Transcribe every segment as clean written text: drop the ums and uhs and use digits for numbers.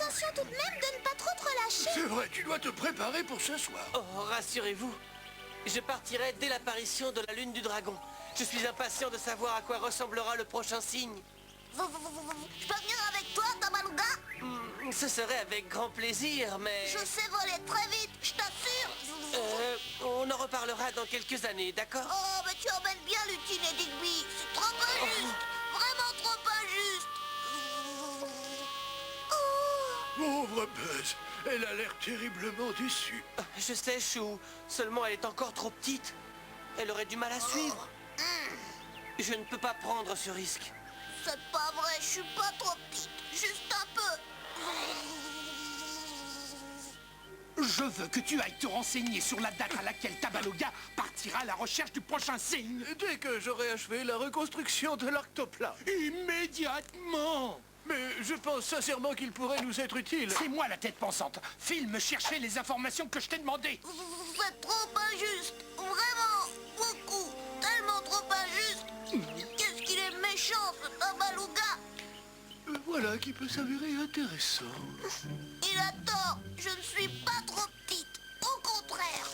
attention tout de même de ne pas trop te relâcher. C'est vrai, tu dois te préparer pour ce soir. Oh, rassurez-vous. Je partirai dès l'apparition de la lune du dragon. Je suis impatient de savoir à quoi ressemblera le prochain signe. Je peux venir avec toi, Tabaluga? Ce serait avec grand plaisir, mais... Je sais voler très vite, je t'assure. On en reparlera dans quelques années, d'accord? Oh, mais tu emmènes bien Lutine et Digby. C'est trop injuste. Vraiment trop injuste. Oh. Pauvre Buzz, elle a l'air terriblement déçue. Je sais, Chou. Seulement, elle est encore trop petite. Elle aurait du mal à suivre. Je ne peux pas prendre ce risque. C'est pas vrai, je suis pas trop petite. Juste un peu. Je veux que tu ailles te renseigner sur la date à laquelle Tabaluga partira à la recherche du prochain signe. Dès que j'aurai achevé la reconstruction de l'arctoplan. Immédiatement! Mais je pense sincèrement qu'il pourrait nous être utile. C'est moi la tête pensante. File me chercher les informations que je t'ai demandées. C'est trop injuste. Vraiment, beaucoup. Tellement trop injuste. Qu'est-ce qu'il est méchant, ce Tabaluga. Voilà qui peut s'avérer intéressant. Il a tort. Je ne suis pas trop petite. Au contraire.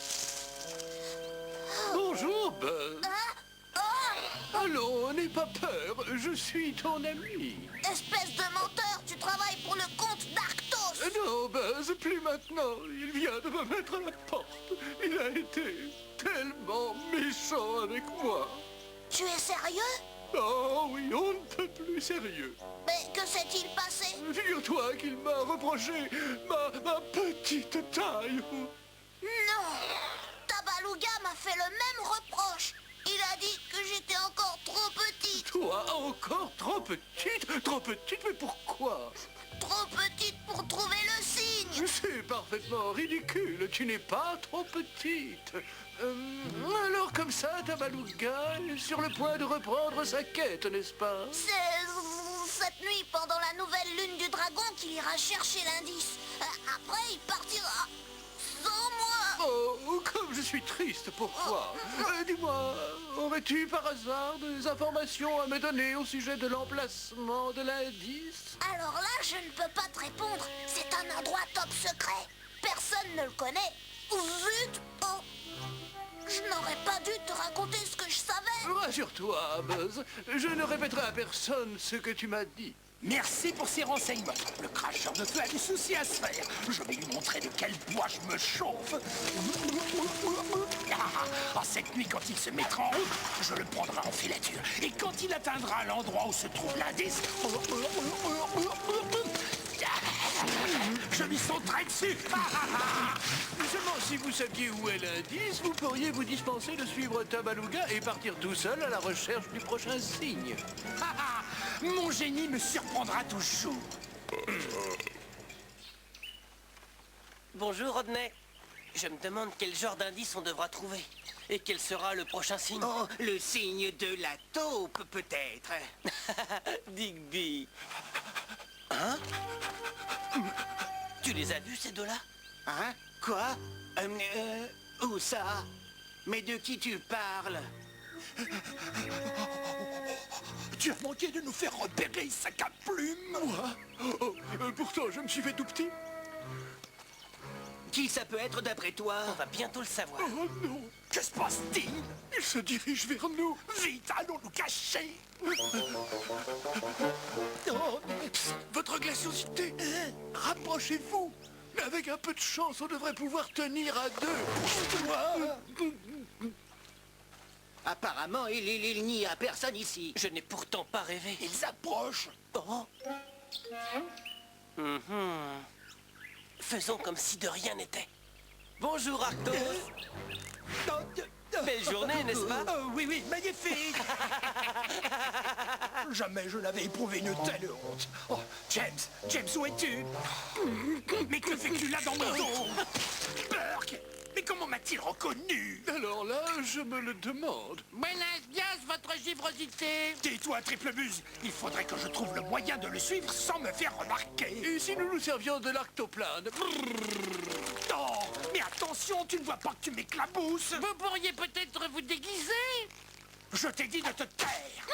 Bonjour, Buzz. Hein? Oh! Allons, n'aie pas peur, je suis ton ami. Espèce de menteur, tu travailles pour le compte d'Arctos. Non, Buzz, plus maintenant. Il vient de me mettre à la porte. Il a été tellement méchant avec moi. Tu es sérieux? Oh oui, on ne peut plus sérieux. Mais que s'est-il passé? Figure-toi qu'il m'a reproché ma petite taille. Non! Tabaluga m'a fait le même reproche. Il a dit que j'étais encore trop petite. Toi, encore trop petite? Trop petite, mais pourquoi? Trop petite pour trouver le signe. C'est parfaitement ridicule, tu n'es pas trop petite. Alors comme ça, Tabaluga est sur le point de reprendre sa quête, n'est-ce pas? C'est cette nuit, pendant la nouvelle lune du dragon, qu'il ira chercher l'indice. Après, il partira sans moi. Oh, comme je suis triste pour toi. Dis-moi, aurais-tu par hasard des informations à me donner au sujet de l'emplacement de l'indice? Alors là, je ne peux pas te répondre. C'est un endroit top secret. Personne ne le connaît. Zut! Oh! Je n'aurais pas dû te raconter ce que je savais. Rassure-toi, Buzz, je ne répéterai à personne ce que tu m'as dit. Merci pour ces renseignements. Le cracheur de feu a du souci à se faire. Je vais lui montrer de quel bois je me chauffe. Cette nuit, quand il se mettra en route, je le prendrai en filature. Et quand il atteindra l'endroit où se trouve l'indice, je lui sauterai dessus. Seulement, si vous saviez où est l'indice, vous pourriez vous dispenser de suivre Tabaluga et partir tout seul à la recherche du prochain signe. Mon génie me surprendra toujours. Bonjour, Rodney. Je me demande quel genre d'indice on devra trouver. Et quel sera le prochain signe? Oh, le signe de la taupe, peut-être. Digby. Hein? Tu les as vus, ces deux-là? Hein? Quoi? Où ça? Mais de qui tu parles? Tu as manqué de nous faire repérer, sac à plumes. Moi? Pourtant, je me suis fait tout petit. Qui ça peut être d'après toi? On va bientôt le savoir. Oh non, Que se passe-t-il? il se dirige vers nous. Vite, allons nous cacher. Oh, votre glaciosité, rapprochez-vous. Mais avec un peu de chance, on devrait pouvoir tenir à deux. Apparemment, il n'y a personne ici. Je n'ai pourtant pas rêvé. Ils approchent. Oh. Faisons comme si de rien n'était. Bonjour, Arctos. Belle journée, n'est-ce pas? Oui, oui, magnifique. Jamais je n'avais éprouvé une telle honte. Oh, James, où es-tu? Mais que fais-tu là dans mon dos? Burke, mais comment m'a-t-il reconnu? Alors là, je me le demande. Buenos dias, votre givrosité. Tais-toi, triple buse. Il faudrait que je trouve le moyen de le suivre sans me faire remarquer. Et si nous nous servions de l'arctoplane? Non, mais attention, tu ne vois pas que tu m'éclabousses. Vous pourriez peut-être vous déguiser? Je t'ai dit de te taire.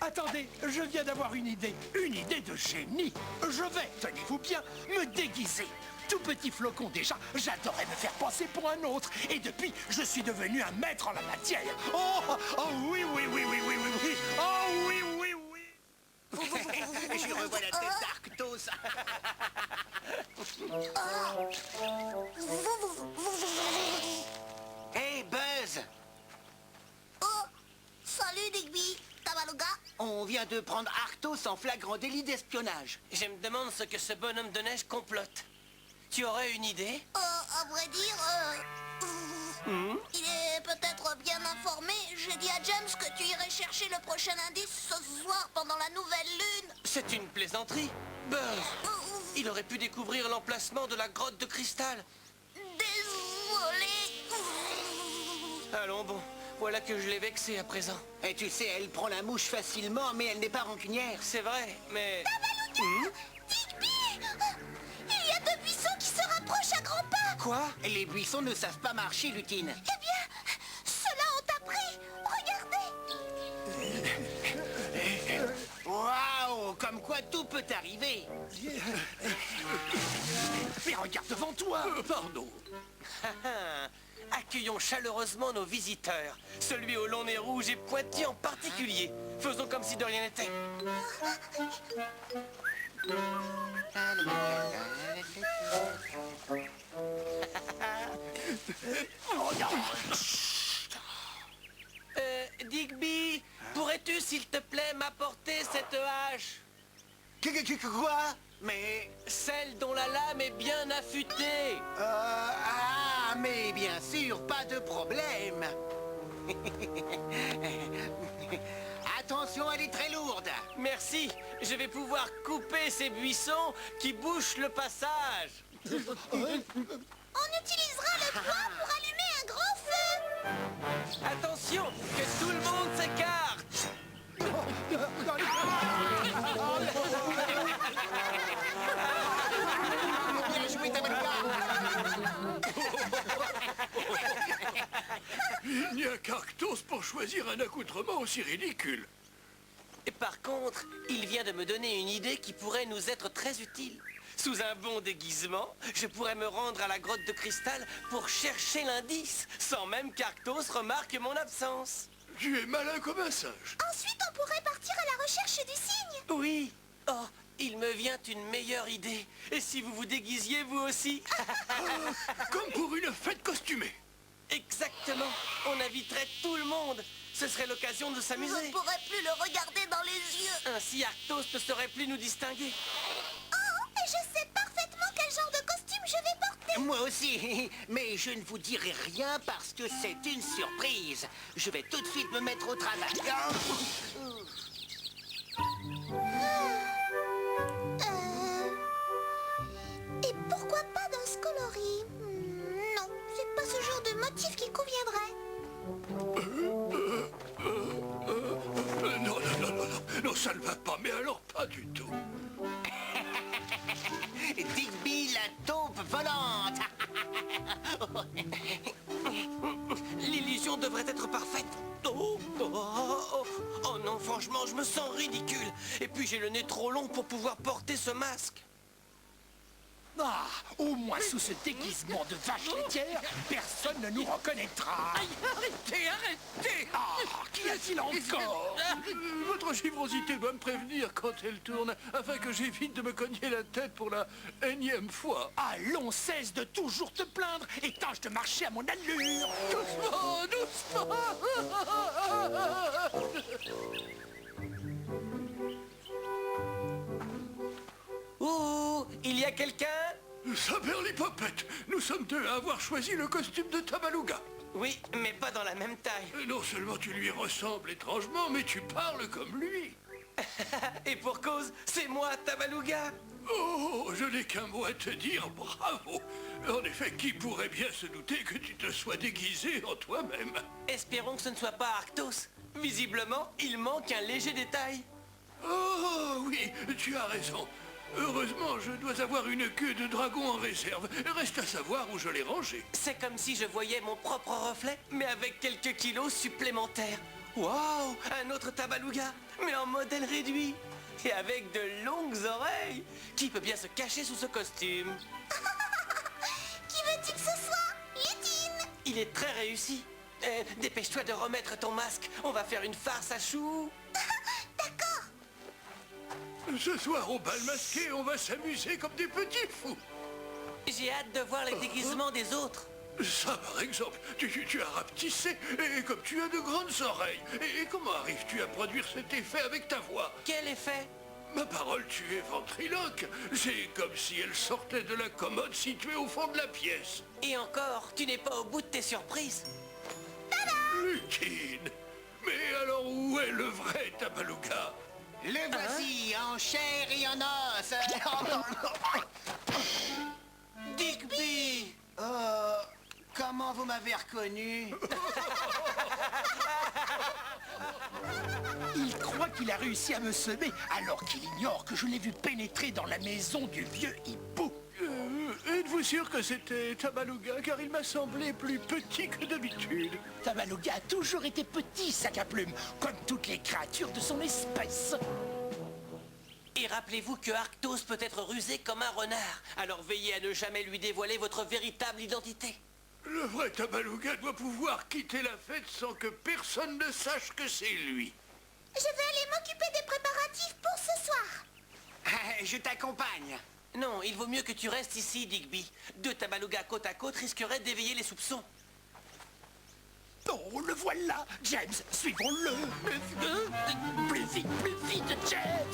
Attendez, je viens d'avoir une idée. Une idée de génie. Je vais, tenez-vous bien, me déguiser. Tout petit flocon déjà, j'adorais me faire passer pour un autre. Et depuis, je suis devenu un maître en la matière. Oh, oh oui, oui, oui, oui, oui, oui, oui. Oh oui, oui, oui. Je revois la tête d'Arctos. Hey, Buzz! Oh, salut Digby, Tabaluga. On vient de prendre Arctos en flagrant délit d'espionnage. Je me demande ce que ce bonhomme de neige complote. Tu aurais une idée? À vrai dire, il est peut-être bien informé. J'ai dit à James que tu irais chercher le prochain indice ce soir pendant la nouvelle lune. C'est une plaisanterie. Buzz, il aurait pu découvrir l'emplacement de la grotte de cristal. Désolé. Allons bon, voilà que je l'ai vexé à présent. Et tu sais, elle prend la mouche facilement, mais elle n'est pas rancunière. C'est vrai, mais... Digby, il y a deux buissons qui se rapprochent à grands pas. Quoi? Les buissons ne savent pas marcher, Lutine. Eh bien, ceux-là ont appris. Regardez. Waouh, comme quoi tout peut arriver. Mais regarde devant toi. Pardon. Accueillons chaleureusement nos visiteurs. Celui au long nez rouge et pointu en particulier. Faisons comme si de rien n'était. Digby, pourrais-tu s'il te plaît m'apporter cette hache? Quoi? Mais... Celle dont la lame est bien affûtée. Ah, mais bien sûr, pas de problème. Attention, elle est très lourde. Merci, je vais pouvoir couper ces buissons qui bouchent le passage. On utilisera le bois pour allumer un grand feu. Attention, que tout le monde s'écarte. Bien joué, Tabaluga. Il n'y a qu'Arctos pour choisir un accoutrement aussi ridicule. Et par contre, il vient de me donner une idée qui pourrait nous être très utile. Sous un bon déguisement, je pourrais me rendre à la grotte de cristal pour chercher l'indice, sans même qu'Arctos remarque mon absence. Tu es malin comme un singe. Ensuite, on pourrait partir à la recherche du cygne. Oui. Oh, il me vient une meilleure idée. Et si vous vous déguisiez vous aussi? Comme pour une fête costumée. Exactement. On inviterait tout le monde. Ce serait l'occasion de Je s'amuser. ne pourrais plus le regarder dans les yeux. Ainsi, Arctos ne saurait plus nous distinguer. Oh, et je sais parfaitement quel genre de costume je vais porter. Moi aussi, mais je ne vous dirai rien parce que c'est une surprise. Je vais tout de suite me mettre au travail. Et pourquoi pas dans ce coloris? Non, c'est pas ce genre de motif qui conviendrait. Non, non, non, non, non, ça ne va pas, mais alors pas du tout. Digby, la taupe volante. L'illusion devrait être parfaite. Oh, oh, oh, oh, oh non, franchement, je me sens ridicule. Et puis j'ai le nez trop long pour pouvoir porter ce masque. Ah, au moins sous ce déguisement de vache laitière, personne ne nous reconnaîtra. Arrêtez, arrêtez. Ah, qu'y a-t-il encore? Votre givrosité doit me prévenir quand elle tourne, afin que j'évite de me cogner la tête pour la énième fois. Allons, cesse de toujours te plaindre et tâche de marcher à mon allure. Doucement, doucement. Ouh, il y a quelqu'un? Saberlipopette, nous sommes deux à avoir choisi le costume de Tabaluga. Oui, mais pas dans la même taille. Non seulement tu lui ressembles étrangement, mais tu parles comme lui. Et pour cause, c'est moi, Tabaluga. Oh, je n'ai qu'un mot à te dire, bravo. En effet, qui pourrait bien se douter que tu te sois déguisé en toi-même? Espérons que ce ne soit pas Arctos. Visiblement, il manque un léger détail. Oh oui, tu as raison. Heureusement, je dois avoir une queue de dragon en réserve. Reste à savoir où je l'ai rangée. C'est comme si je voyais mon propre reflet, mais avec quelques kilos supplémentaires. Waouh, un autre Tabaluga, mais en modèle réduit. Et avec de longues oreilles. Qui peut bien se cacher sous ce costume? Qui veux-tu que ce soit? Lutine! Il est très réussi. Dépêche-toi de remettre ton masque. On va faire une farce à choux. D'accord. Ce soir, au bal masqué, on va s'amuser comme des petits fous. J'ai hâte de voir les déguisements des autres. Ça, par exemple, tu as rapetissé, et comme tu as de grandes oreilles. Et comment arrives-tu à produire cet effet avec ta voix? Quel effet? Ma parole, tu es ventriloque. C'est comme si elle sortait de la commode située au fond de la pièce. Et encore, tu n'es pas au bout de tes surprises. Lutine! Mais alors où est le vrai Tabaluga? Le voici, en chair et en os. Digby! Comment vous m'avez reconnu? Il croit qu'il a réussi à me semer, alors qu'il ignore que je l'ai vu pénétrer dans la maison du vieux hibou. Êtes-vous sûr que c'était Tabaluga? Car il m'a semblé plus petit que d'habitude. Tabaluga a toujours été petit, sac à plumes, comme toutes les créatures de son espèce. Et rappelez-vous que Arctos peut être rusé comme un renard. Alors veillez à ne jamais lui dévoiler votre véritable identité. Le vrai Tabaluga doit pouvoir quitter la fête sans que personne ne sache que c'est lui. Je vais aller m'occuper des préparatifs pour ce soir. Je t'accompagne. Non, il vaut mieux que tu restes ici, Digby. Deux Tabalugas côte à côte risqueraient d'éveiller les soupçons. Oh, le voilà, James, suivons-le. Plus vite, James.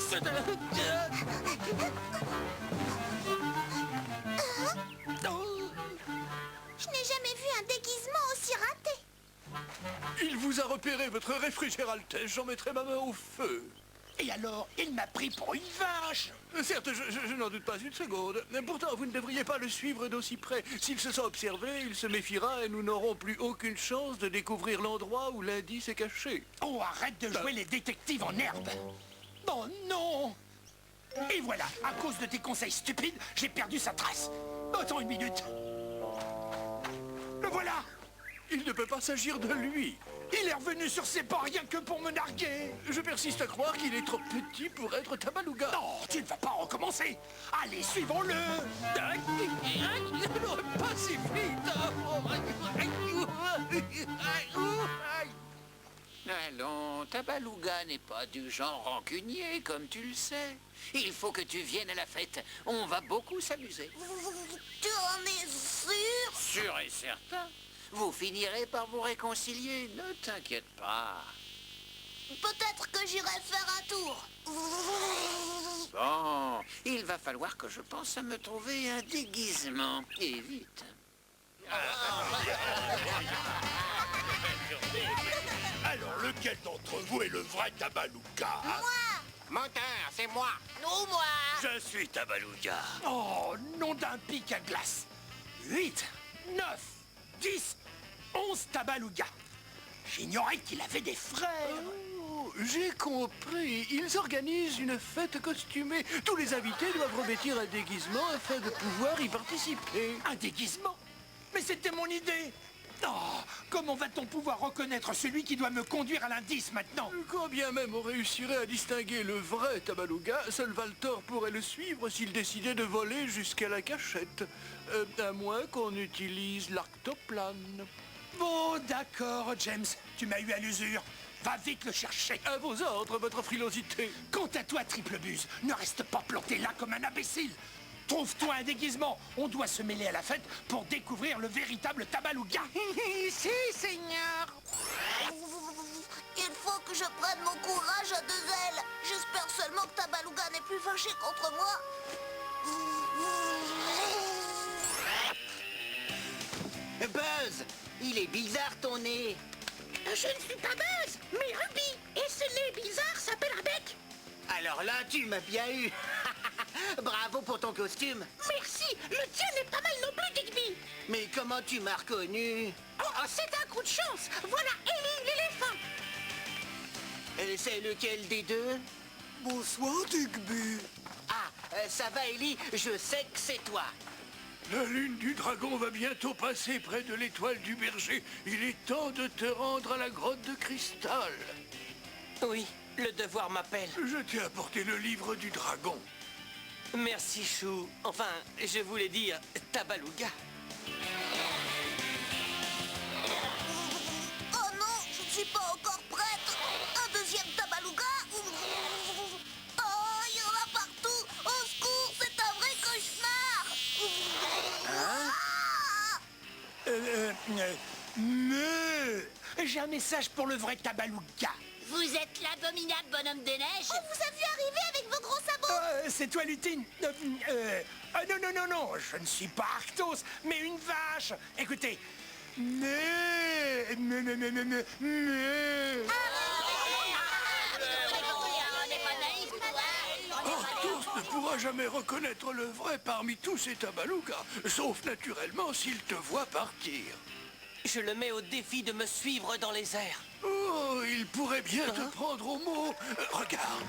Je n'ai jamais vu un déguisement aussi raté. Il vous a repéré, votre réfrigéraltesse. J'en mettrai ma main au feu. Et alors, il m'a pris pour une vache. Certes, je n'en doute pas une seconde. Pourtant, vous ne devriez pas le suivre d'aussi près. S'il se sent observé, il se méfiera et nous n'aurons plus aucune chance de découvrir l'endroit où l'indice est caché. Oh, arrête de jouer les détectives en herbe. Oh non. Et voilà, à cause de tes conseils stupides, j'ai perdu sa trace. Attends une minute. Le voilà. Il ne peut pas s'agir de lui. Il est revenu sur ses pas rien que pour me narguer. Je persiste à croire qu'il est trop petit pour être Tabaluga. Non, tu ne vas pas recommencer. Allez, suivons-le. Pas si vite. Allons, Tabaluga n'est pas du genre rancunier, comme tu le sais. Il faut que tu viennes à la fête. On va beaucoup s'amuser. Tu en es sûr? Sûr et certain. Vous finirez par vous réconcilier, ne t'inquiète pas. Peut-être que j'irai faire un tour. Bon, il va falloir que je pense à me trouver un déguisement. Et vite. Alors, lequel d'entre vous est le vrai Tabaluga? Moi? Moteur, c'est moi. Non, moi. Je suis Tabaluga. Oh, nom d'un pic à glace. 8, 9, 10, 11 Tabaluga. J'ignorais qu'il avait des frères. Oh, j'ai compris. Ils organisent une fête costumée. Tous les invités doivent revêtir un déguisement afin de pouvoir y participer. Un déguisement? Mais c'était mon idée. Oh, comment va-t-on pouvoir reconnaître celui qui doit me conduire à l'indice maintenant? Quand bien même on réussirait à distinguer le vrai Tabaluga, seul Valtor pourrait le suivre s'il décidait de voler jusqu'à la cachette. À moins qu'on utilise l'arctoplane. Bon, d'accord, James. Tu m'as eu à l'usure. Va vite le chercher. À vos ordres, votre frilosité. Quant à toi, Triple Buse, ne reste pas planté là comme un imbécile. Trouve-toi un déguisement. On doit se mêler à la fête pour découvrir le véritable Tabaluga. Si, seigneur. Il faut que je prenne mon courage à deux ailes. J'espère seulement que Tabaluga n'est plus fâché contre moi. Buzz, il est bizarre ton nez. Je ne suis pas Buzz, mais Ruby. Et ce nez bizarre s'appelle un bec. Alors là, tu m'as bien eu. Bravo pour ton costume. Merci, le tien n'est pas mal non plus, Digby. Mais comment tu m'as reconnu? Oh, c'est un coup de chance. Voilà Ellie, l'éléphant. C'est lequel des deux? Bonsoir, Digby. Ah, ça va, Ellie, je sais que c'est toi. La lune du dragon va bientôt passer près de l'étoile du berger. Il est temps de te rendre à la grotte de cristal. Oui, le devoir m'appelle. Je t'ai apporté le livre du dragon. Merci, Chou. Enfin, je voulais dire Tabaluga. Oh non, je ne suis pas encore prête. Un deuxième Tabaluga. Oh, il y en a partout. Au secours, c'est un vrai cauchemar. J'ai un message pour le vrai Tabaluga. Vous êtes l'abominable bonhomme des neiges. On vous a vu arriver avec vos gros sabots. C'est toi, Lutine. Non, je ne suis pas Arctos, mais une vache. Écoutez. Arthos ne pourra jamais reconnaître le vrai parmi tous ces tabalugas, sauf naturellement s'il te voit partir. Je le mets au défi de me suivre dans les airs. Oh, il pourrait bien te prendre au mot. Regarde,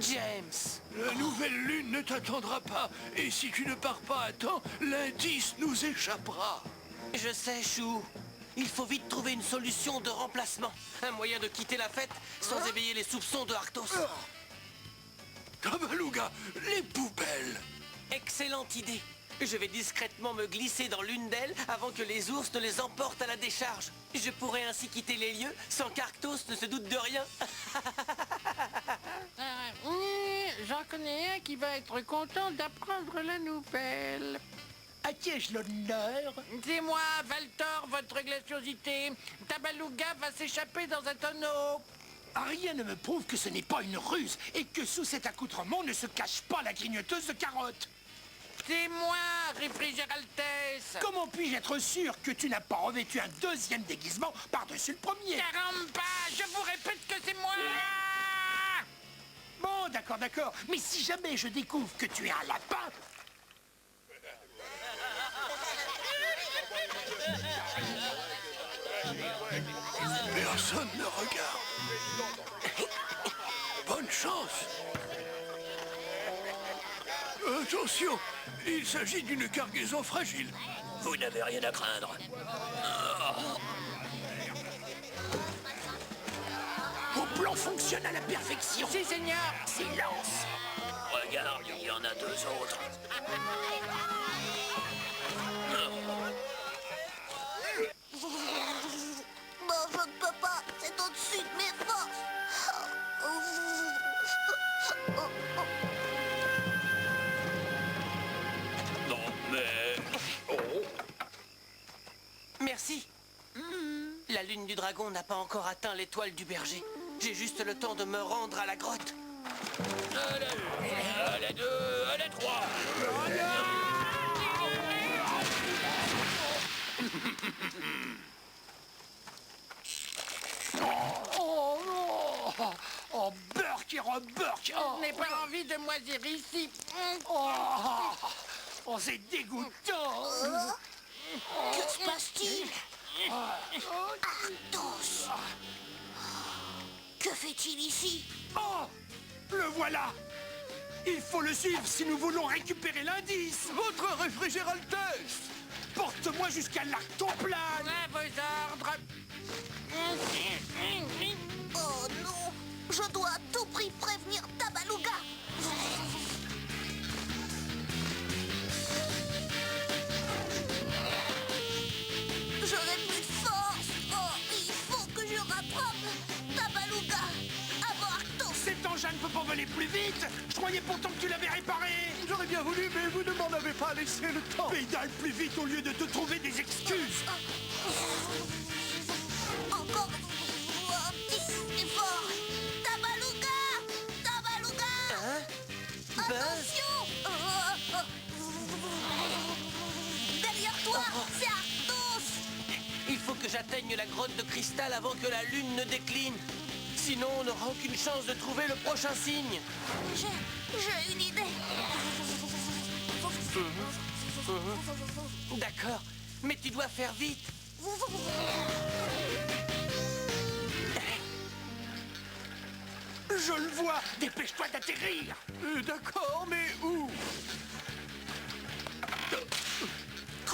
James. la nouvelle lune ne t'attendra pas, et si tu ne pars pas à temps, l'indice nous échappera. Je sais, Chou. Il faut vite trouver une solution de remplacement. Un moyen de quitter la fête sans éveiller les soupçons de Arctos. Tabaluga, les poubelles. Excellente idée. Je vais discrètement me glisser dans l'une d'elles avant que les ours ne les emportent à la décharge. Je pourrais ainsi quitter les lieux sans qu'Arctos ne se doute de rien. J'en connais un qui va être content d'apprendre la nouvelle. À qui ai-je l'honneur? C'est moi, Valtor, votre glaciosité. Tabaluga va s'échapper dans un tonneau. Rien ne me prouve que ce n'est pas une ruse et que sous cet accoutrement ne se cache pas la grignoteuse de carottes. C'est moi, Réfrigéraltesse. Comment puis-je être sûr que tu n'as pas revêtu un deuxième déguisement par-dessus le premier? Caramba, je vous répète que c'est moi. Bon, d'accord. Mais si jamais je découvre que tu es un lapin... Personne ne regarde. Bonne chance. Attention, il s'agit d'une cargaison fragile. Vous n'avez rien à craindre. Mon plan fonctionne à la perfection. Si, Seigneur. Silence. Regarde, il y en a deux autres. Non, je ne peux pas. C'est au-dessus de mes forces. Non, mais... Merci. La lune du dragon n'a pas encore atteint l'étoile du berger. J'ai juste le temps de me rendre à la grotte. À la 2, à la 3. Oh, Burk et Reburk. Je n'ai pas envie de moisir ici. Oh, c'est dégoûtant. Que se passe-t-il? Arthos. Que fait-il ici? Oh, le voilà. Il faut le suivre si nous voulons récupérer l'indice. Votre réfrigéraltesse. Porte-moi jusqu'à l'Arctoplane. À vos ordres. Oh non, je dois à tout prix prévenir Tabaluga. J'aurai plus de force. Oh, il faut que je rattrape Tabaluga avant Arctos. Cet engin ne peut pas voler plus vite. Je croyais pourtant que tu l'avais réparé. J'aurais bien voulu, mais vous ne m'en avez pas laissé le temps. Pédale plus vite au lieu de te trouver des excuses. Encore un petit effort. Tabaluga. Hein? Buzz? Attention. Derrière toi, c'est Arthos. Il faut que j'atteigne la grotte de cristal avant que la lune ne décline. Sinon, on n'aura aucune chance de trouver le prochain signe. J'ai une idée. D'accord, mais tu dois faire vite. Je le vois. Dépêche-toi d'atterrir. D'accord, mais où?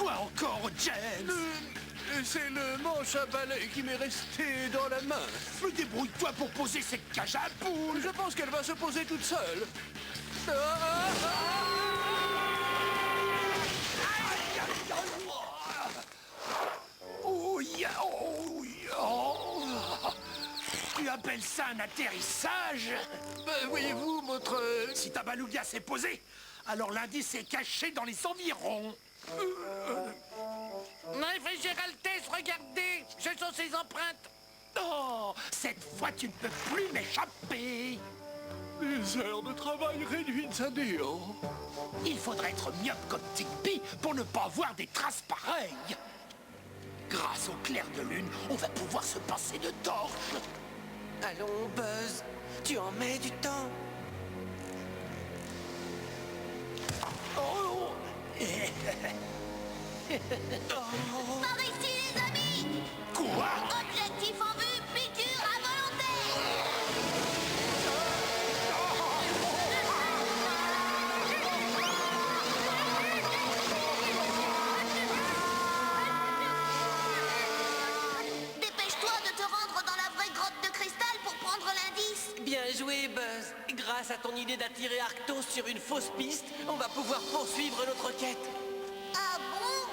Quoi encore, James? C'est le manche à balai qui m'est resté dans la main. Me débrouille-toi pour poser cette cage à poules. Je pense qu'elle va se poser toute seule. Tu appelles ça un atterrissage? Ben, voyez-vous, votre... Si Tabaluga s'est posé, alors l'indice est caché dans les environs. Réfléchir Altesse, regardez. Ce sont ses empreintes. Oh, cette fois tu ne peux plus m'échapper. Des heures de travail réduites à néant. Il faudrait être myope comme Tigby pour ne pas voir des traces pareilles. Grâce au clair de lune, on va pouvoir se passer de torches. Allons, Buzz, tu en mets du temps. Oh. Par ici, les amis! Quoi? Objectif en vue, piqûre à volonté! Dépêche-toi de te rendre dans la vraie grotte de cristal pour prendre l'indice. Bien joué, Buzz. Grâce à ton idée d'attirer Arctos sur une fausse piste, on va pouvoir poursuivre notre quête. Ah bon?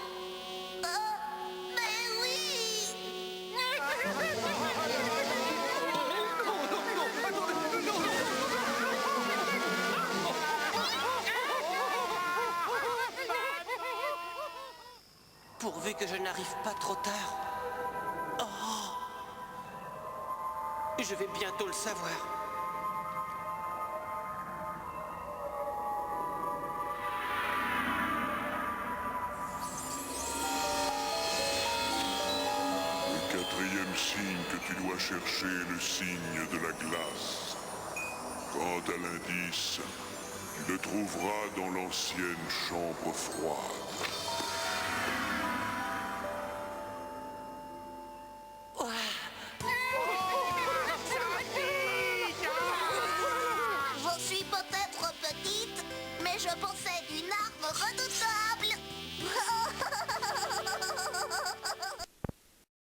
Mais oui! Pourvu que je n'arrive pas trop tard. Oh! Je vais bientôt le savoir. Le quatrième signe que tu dois chercher est le signe de la glace. Quant à l'indice, tu le trouveras dans l'ancienne chambre froide. Je suis peut-être petite, mais je possède une arme redoutable.